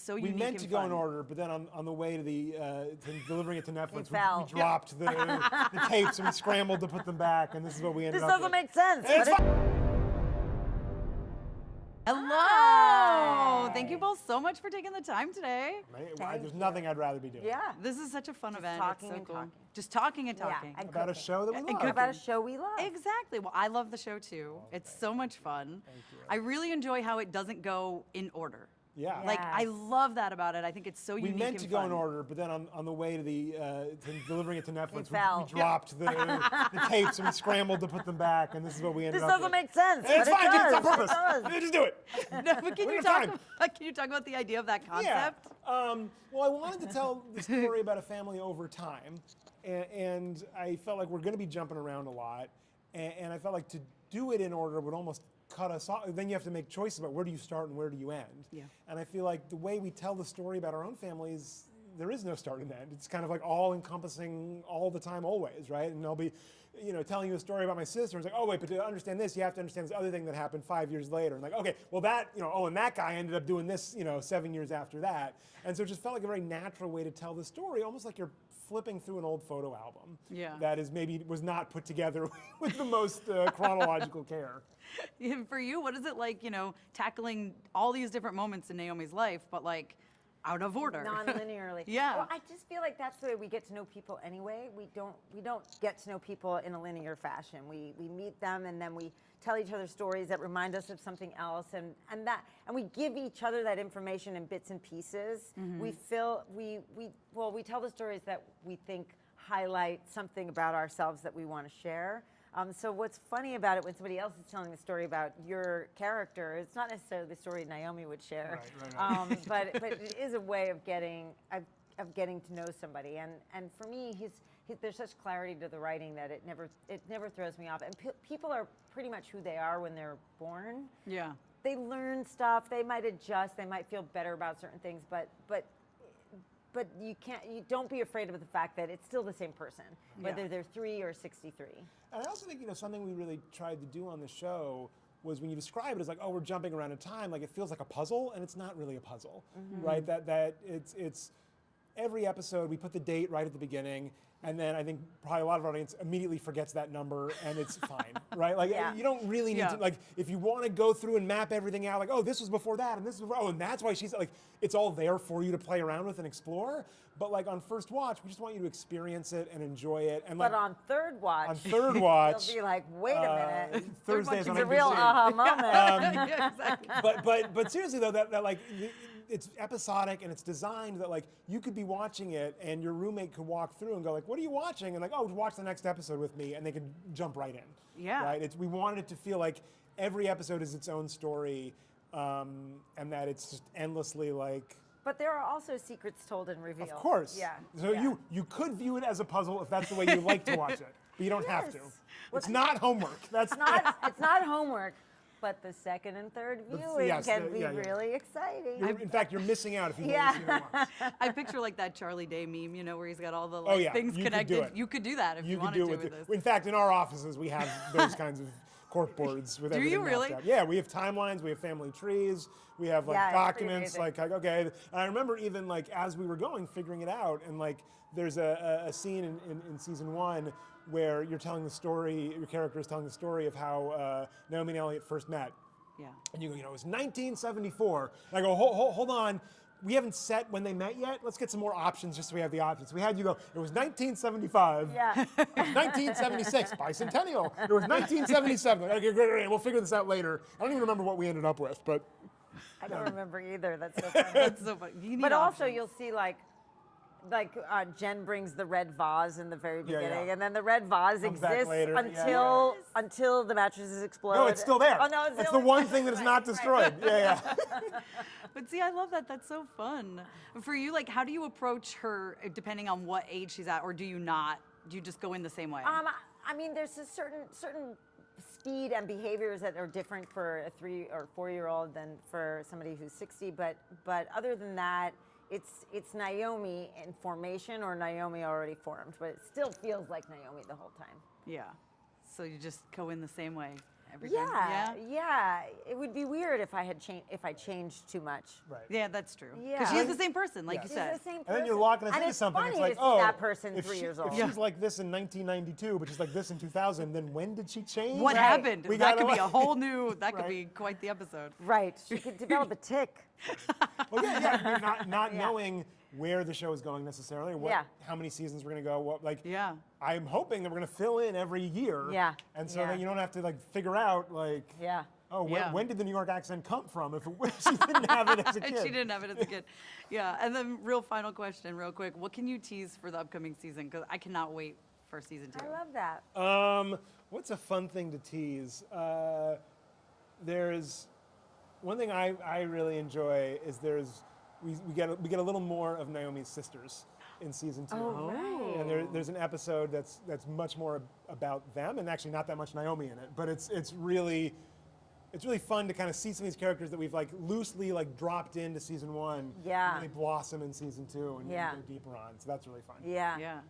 so We unique meant to and go fun. in order, but then on the way to to delivering it to Netflix, fell. we dropped the tapes and we scrambled to put them back, and this is what we ended This up doesn't with. make sense. It's but fine. Hello! Hi. Thank you both so much for taking the time today. There's nothing I'd rather be doing. Yeah. This is such a fun event. talking it's so and cool. talking. Just talking and Yeah, talking. and About a cooking. show that we And love. cooking. About a show we love. Exactly. Well, I love the show too. It's so much fun. Thank you. I really enjoy how it doesn't go in order. Yeah. Like, I Yes. love that about it. I think it's so We unique meant to and go fun. in order, but then on the way to to delivering it to Netflix, fell. we dropped the tapes and we scrambled to put them back, and this is what we ended This up doesn't with. make sense. It's but fine, it just does. on purpose. It does. Just do it. No, but can We you have time. talk about the idea of that Yeah. concept? Well, I wanted to tell the story about a family over time, and I felt like we're going to be jumping around a lot, and I felt like to do it in order would almost cut us off. Then you have to make choices about where do you start and where do you end. Yeah. And I feel like the way we tell the story about our own families, there is no start and end. It's kind of like all encompassing all the time, always, right? And I'll be, telling you a story about my sister. It's like, oh wait, but to understand this, you have to understand this other thing that happened 5 years later. And like, okay, well that, and that guy ended up doing this, 7 years after that. And so it just felt like a very natural way to tell the story, almost like you're flipping through an old photo album. Yeah. That is was not put together with the most chronological care. And for you, what is it like, tackling all these different moments in Naomi's life, but like out of order? Non-linearly. Yeah. Well, I just feel like that's the way we get to know people anyway. We don't get to know people in a linear fashion. We meet them and then we tell each other stories that remind us of something else, and we give each other that information in bits and pieces. Mm-hmm. We tell the stories that we think highlight something about ourselves that we want to share. So what's funny about it when somebody else is telling the story about your character, it's not necessarily the story Naomi would share, Right. but it is a way of getting to know somebody. And for me, there's such clarity to the writing that it never throws me off. And people are pretty much who they are when they're born. Yeah. They learn stuff. They might adjust. They might feel better about certain things, but you don't be afraid of the fact that it's still the same person, whether they're 3 or 63. And I also think, something we really tried to do on the show was when you describe it as like, oh, we're jumping around in time, like it feels like a puzzle, and it's not really a puzzle, right? That it's every episode, we put the date right at the beginning, and then I think probably a lot of our audience immediately forgets that number, and it's fine, right? Like, you don't really need to, like, if you want to go through and map everything out, like, oh, this was before that, and this was before, and that's why she's, like, it's all there for you to play around with and explore, but, like, on first watch, we just want you to experience it and enjoy it. And, like, But on third watch, you'll be like, wait a minute. Thursdays on It's a real NBC. aha moment. Yeah, exactly. But seriously though, that like it's episodic and it's designed that like you could be watching it and your roommate could walk through and go like, what are you watching? And like, oh, watch the next episode with me, and they could jump right in. Yeah. Right. We wanted it to feel like every episode is its own story, and that it's just endlessly like. But there are also secrets told and revealed. Of course. Yeah. So yeah. you could view it as a puzzle if that's the way you like to watch it, but you don't have to. Yes. It's not homework. That's It's not homework, but the second and third viewing can be really exciting. In fact, you're missing out if you Yeah. only see it once. I picture like that Charlie Day meme, where he's got all the Oh, yeah. things You could connected. do it. You could do that if you could wanted do to it with this. In fact, in our offices, we have those kinds of cork boards with Do everything you mapped really? out. Yeah, we have timelines, we have family trees, we have like Yeah, it's pretty documents, amazing. like okay. And I remember even like as we were going, figuring it out, and like there's a scene in season 1 where you're telling the story, your character is telling the story of how Naomi and Elliot first met. Yeah. And you go, it was 1974. And I go, hold on. We haven't set when they met yet. Let's get some more options just so we have the options. We had you go, it was 1975. Yeah. It was 1976, bicentennial. It was 1977. Okay, great. We'll figure this out later. I don't even remember what we ended up with, but. I don't remember either. That's so funny. That's so funny. You need But also, options. you'll see like Jen brings the red vase in the very Yeah, beginning, yeah. and then the red vase Comes back exists later. until the mattresses explode. No, it's still there. Oh no, it's That's still the one thing that is not destroyed. Yeah. But see, I love that. That's so fun. For you, like, how do you approach her depending on what age she's at, or do you not? Do you just go in the same way? I mean, there's a certain speed and behaviors that are different for a 3 or 4-year-old than for somebody who's 60. But other than that, it's Naomi in formation or Naomi already formed. But it still feels like Naomi the whole time. Yeah. So you just go in the same way. everything. Yeah. It would be weird if I had changed too much. Right. Yeah, that's true. Yeah. Because she is the same person, like Yeah. you She's said. the same person. And then you're locking us And into it's something. funny It's like, to see oh, that person if 3 years if old. she's like this in 1992, but she's like this in 2000, then when did she change? What Right. happened? We That gotta, could be a like- whole new, that could Right. be quite the episode. Right. She could develop a tick. Well, yeah. I mean, not Yeah. knowing where the show is going necessarily, Yeah. how many seasons we're gonna go, what like. Yeah. I'm hoping that we're gonna fill in every year. Yeah. And so Yeah. that you don't have to like figure out like. Yeah. Oh, Yeah. when did the New York accent come from? If she didn't have it as a kid. She didn't have it as a kid. Yeah. And then, real final question, real quick. What can you tease for the upcoming season? Because I cannot wait for season 2. I love that. What's a fun thing to tease? There's one thing I really enjoy is we get a little more of Naomi's sisters in season 2. Oh, right. And there's an episode that's much more about them, and actually not that much Naomi in it. But it's really fun to kind of see some of these characters that we've like loosely like dropped into season 1. Yeah. And they blossom in season 2 and Yeah. go deeper on. So that's really fun. Yeah. Yeah.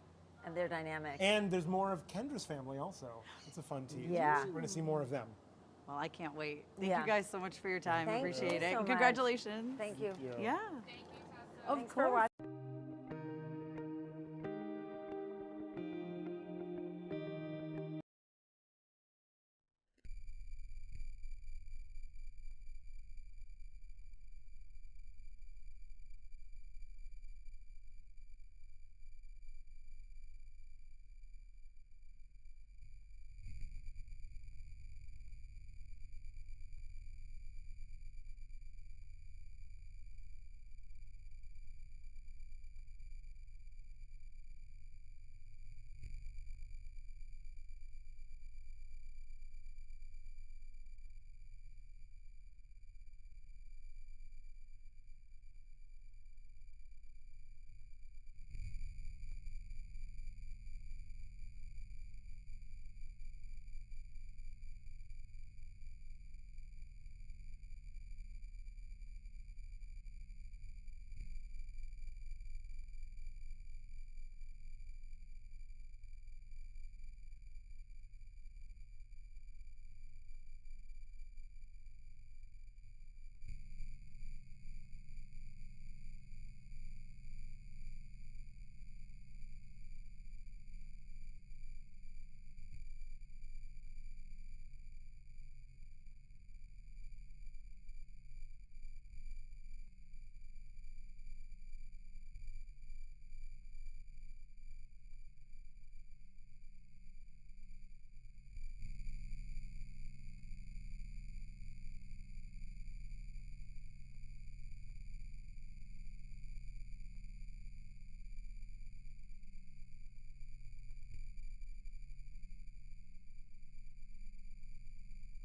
And they're dynamic. And there's more of Kendra's family also. It's a fun tease. Yeah. We're gonna see more of them. Well, I can't wait. Thank Yeah. you guys so much for your time. Thank Appreciate you it. so And much. congratulations. Thank you. Yeah. Of Thanks for course. watching.